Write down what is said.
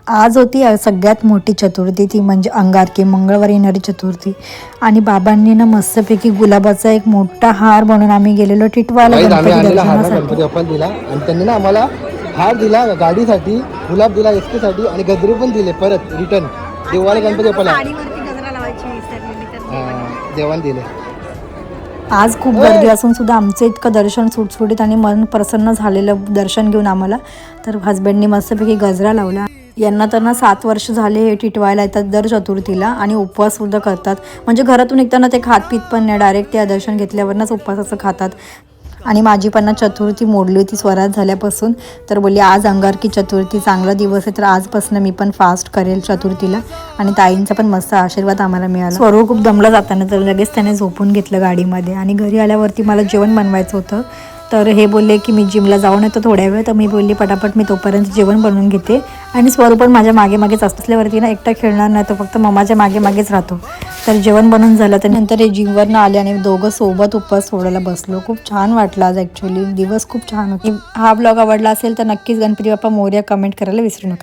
आज होती सगळ्यात मोठी चतुर्थी, ती म्हणजे अंगारकी, मंगळवारी येणारी चतुर्थी. आणि बाबांनी ना मस्तपैकी गुलाबाचा एक मोठा हार बनवून आम्ही गेलेलो टिटवाला गणपती दर्शनासाठी. गणपती बाप्पाला दिला आणि त्यांनी ना आम्हाला हार दिला गाडीसाठी, गुलाब दिला एसटीसाठी आणि गजरे पण दिले परत रिटर्न देवाला गणपती बाप्पाला देवाला दिले. आज खूप गर्दी असून सुद्धा आमचं इतकं दर्शन सुटसुटीत आणि मन प्रसन्न झालेलं दर्शन घेऊन आम्हाला. तर हजबंडनी मस्तपैकी गजरा लावला. यांना तर ना 7 वर्ष झाले हे टिटवायला येतात दर चतुर्थीला आणि उपवाससुद्धा करतात. म्हणजे घरातून निघताना ते खात पीत पण नाही, डायरेक्ट त्या दर्शन घेतल्यावरच उपवासाचं खातात. आणि माझी पण ना चतुर्थी मोडली होती स्वराज झाल्यापासून. तर बोलली आज अंगारकी चतुर्थी, चांगला दिवस आहे, तर आजपासून मी पण फास्ट करेल चतुर्थीला. आणि ताईंचा पण मस्त आशीर्वाद आम्हाला मिळाला. स्वरूप खूप दमला जाताना, तर लगेच त्याने झोपून घेतलं गाडीमध्ये. आणि घरी आल्यावरती मला जेवण बनवायचं होतं. तर हे बोलले की मी जिमला जाऊन येतो थोड्या वेळ. तर मी बोलली पटापट मी तोपर्यंत जेवण बनवून घेते. आणि स्वरूप पण माझ्या मागे मागेच असल्यावरती ना एकटा खेळणार नाही, तो फक्त मम्माच्या मागे मागेच राहतो. तर जेवण बनवून झालं. तर नंतर हे जिमवरनं आले आणि दोघं सोबत उपवास सोडायला बसलो. खूप छान वाटलं आज, ॲक्च्युली दिवस खूप छान होती. हा ब्लॉग आवडला असेल तर नक्कीच गणपती बाप्पा मोरया कमेंट करायला विसरू नका.